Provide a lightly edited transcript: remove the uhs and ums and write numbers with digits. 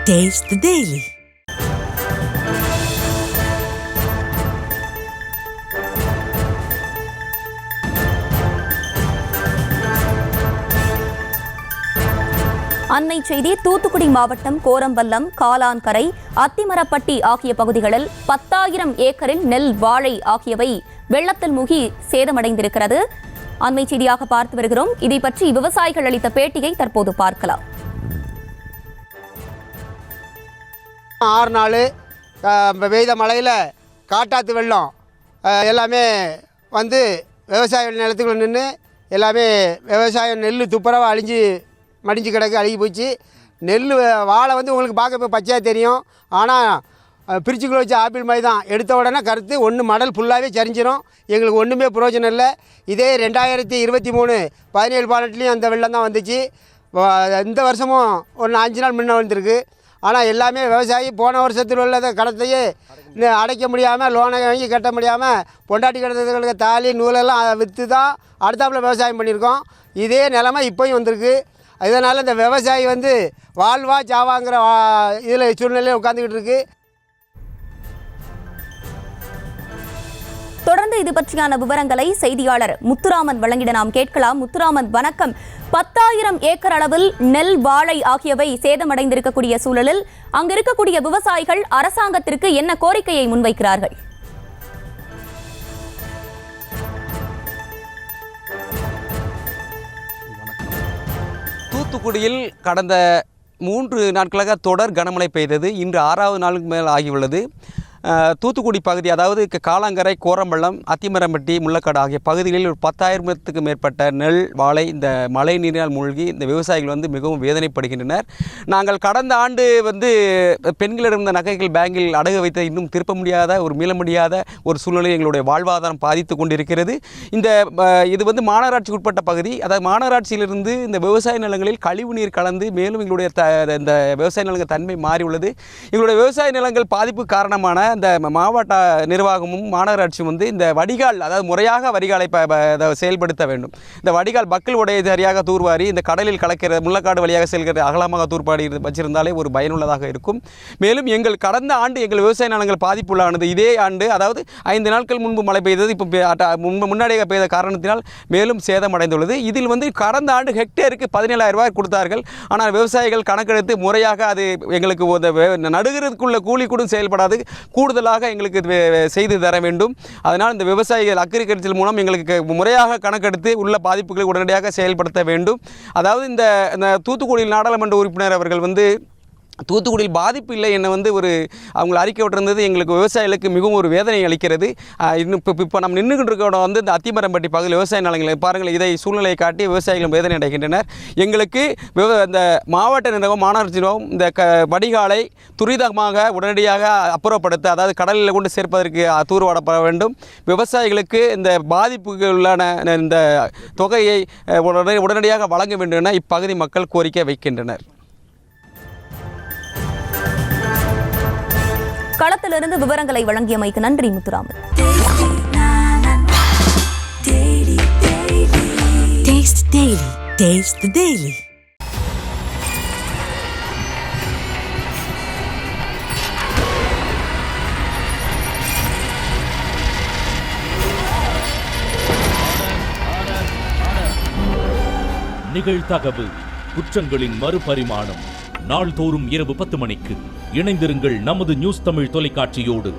Taste the Daily. அண்மை செய்தி. தூத்துக்குடி மாவட்டம் கோரம்பல்லம், காலான்கரை, அத்திமரப்பட்டி ஆகிய பகுதிகளில் 10,000 ஏக்கரில் நெல், வாழை ஆகியவை வெள்ளத்தில் மூழ்கி சேதமடைந்திருக்கிறது. அண்மை செய்தியாக பார்த்து வருகிறோம். இதை பற்றி விவசாயிகள் அளித்த பேட்டியை தற்போது பார்க்கலாம். 6 நாள் பெய்த மழையில் காட்டாத்து வெள்ளம் எல்லாமே வந்து விவசாய நிலத்துக்குள்ள நின்று எல்லாமே விவசாயம் நெல் துப்புரவாக மடிஞ்சு கிடக்கு, அழுகி போச்சு. நெல் வாழை வந்து உங்களுக்கு பார்க்க இப்போ பச்சையாக தெரியும். ஆனால் பிரிச்சுக்குள்ள வச்ச ஆப்பிள் மாதிரி தான். எடுத்த உடனே கருத்து ஒன்று மடல் ஃபுல்லாகவே சரிஞ்சிடும். எங்களுக்கு ஒன்றுமே பிரயோஜனம் இல்லை. இதே 2023 17-18 அந்த வெள்ளம் தான் வந்துச்சு. இந்த வருஷமும் ஒரு 5 நாள் முன்ன வந்துருக்கு. ஆனால் எல்லாமே விவசாயி போன வருஷத்தில் உள்ள கடத்தையே அடைக்க முடியாமல், லோனை வாங்கி கட்ட முடியாமல், பொண்டாட்டி கிடத்ததுகளுக்கு தாலி நூலெல்லாம் விற்று தான் அடுத்தாப்புல விவசாயம் பண்ணியிருக்கோம். இதே நிலைமை இப்போயும் வந்திருக்கு. இதனால் இந்த விவசாயி வந்து வாழ்வா சாவாங்கிற இதில் சூழ்நிலையில் உட்காந்துக்கிட்டு இருக்கு. தொடர்ந்து இது பற்றியான விவரங்களை செய்தியாளர் முத்துராமன் வழங்கிட நாம் கேட்கலாம். முத்துராமன், வணக்கம். 10,000 ஏக்கர் அளவில் நெல், வாழை ஆகியவை சேதமடைந்திருக்கக்கூடிய சூழலில் அங்கு இருக்கக்கூடிய விவசாயிகள் அரசாங்கத்திற்கு என்ன கோரிக்கையை முன்வைக்கிறார்கள்? தூத்துக்குடியில் கடந்த 3 நாட்களாக தொடர் கனமழை பெய்தது. இன்று 6வது நாளுக்கு மேல் ஆகியுள்ளது. தூத்துக்குடி பகுதி, அதாவது காலாங்கரை, கோரம்பள்ளம், அத்திமரம்பட்டி, முள்ளக்காடு ஆகிய பகுதிகளில் ஒரு 10,000த்துக்கு மேற்பட்ட நெல், வாழை இந்த மழை நீரினால் மூழ்கி இந்த விவசாயிகள் வந்து மிகவும் வேதனைப்படுகின்றனர். நாங்கள் கடந்த ஆண்டு வந்து பெண்களிடம் இருந்த நகைகள் பேங்கில் அடகு வைத்த இன்னும் திருப்ப முடியாத, மீள முடியாத ஒரு சூழ்நிலை எங்களுடைய வாழ்வாதாரம் பாதித்து கொண்டிருக்கிறது. இது வந்து மாநகராட்சிக்கு உட்பட்ட பகுதி. அதாவது மாநகராட்சியிலிருந்து இந்த விவசாய நிலங்களில் கழிவு நீர் கலந்து மேலும் எங்களுடைய இந்த விவசாய நிலங்கள் தன்மை மாறியுள்ளது. எங்களுடைய விவசாய நிலங்கள் பாதிப்பு காரணமான இந்த மாவட்ட நிர்வாகமும் மாநகராட்சியும் வந்து இந்த வடிகால், அதாவது முறையாக வடிகாலை செயல்படுத்த வேண்டும். இந்த வடிகால் பக்கல் உடைய சரியாக தூர்வாரி இந்த கடலில் கலக்கிற முள்ளக்காடு வழியாக செல்கிற அகலமாக தூர்வாரி வச்சிருந்தாலே ஒரு பயனுள்ளதாக இருக்கும். மேலும் கடந்த ஆண்டு எங்கள் விவசாய நிலங்கள் பாதிப்புள்ளானது. இதே ஆண்டு, அதாவது 5 நாட்கள் முன்பு மழை பெய்தது. இப்போ முன்னாடியே பெய்த காரணத்தினால் மேலும் சேதமடைந்துள்ளது. இதில் வந்து கடந்த ஆண்டு ஹெக்டேருக்கு 17,000 ரூபாய் கொடுத்தார்கள். ஆனால் விவசாயிகள் கணக்கெடுத்து முறையாக அது எங்களுக்கு நடுகிறதுக்குள்ள கூலி கூட செயல்படாது, கூடுதலாக எங்களுக்கு செய்து தர வேண்டும். அதனால் இந்த விவசாயிகள் அக்ரிகல்ச்சர் மூலம் எங்களுக்கு முறையாக கணக்கெடுத்து உள்ள பாதிப்புகளை உடனடியாக செயல்படுத்த வேண்டும். அதாவது இந்த தூத்துக்குடியில் நாடாளுமன்ற உறுப்பினர் அவர்கள் வந்து தூத்துக்குடியில் பாதிப்பு இல்லை என்ன வந்து அவங்களை அறிக்கை விட்டிருந்தது எங்களுக்கு விவசாயிகளுக்கு மிகவும் ஒரு வேதனை அளிக்கிறது. இன்னும் இப்போ நம்ம நின்றுகிட்டு இருக்க வந்து இந்த அத்திமரம்பட்டி பகுதியில் விவசாய நிலங்களை பாருங்கள். இதை சூழ்நிலையை காட்டி விவசாயிகள் வேதனை அடைகின்றனர். எங்களுக்கு இந்த மாவட்ட நிர்வாகம், மாநகராட்சி நிர்வாகம் இந்த வடிகாலை துரிதமாக உடனடியாக அப்புறப்படுத்த, அதாவது கடலில் கொண்டு சேர்ப்பதற்கு தூர்வாடப்பட வேண்டும். விவசாயிகளுக்கு இந்த பாதிப்புக்குள்ளான இந்த தொகையை உடனடியாக வழங்க வேண்டும் என இப்பகுதி மக்கள் கோரிக்கை வைக்கின்றனர். களத்திலிருந்து விவரங்களை வழங்கியமைக்கு நன்றி Muthuraman. Taste the Daily. Taste the Daily. நிகழ்தகவு குற்றங்களின் மறுபரிமாணம். நாள்தோறும் இரவு 10 மணிக்கு இணைந்திருங்கள் நமது நியூஸ் தமிழ் தொலைக்காட்சியோடு.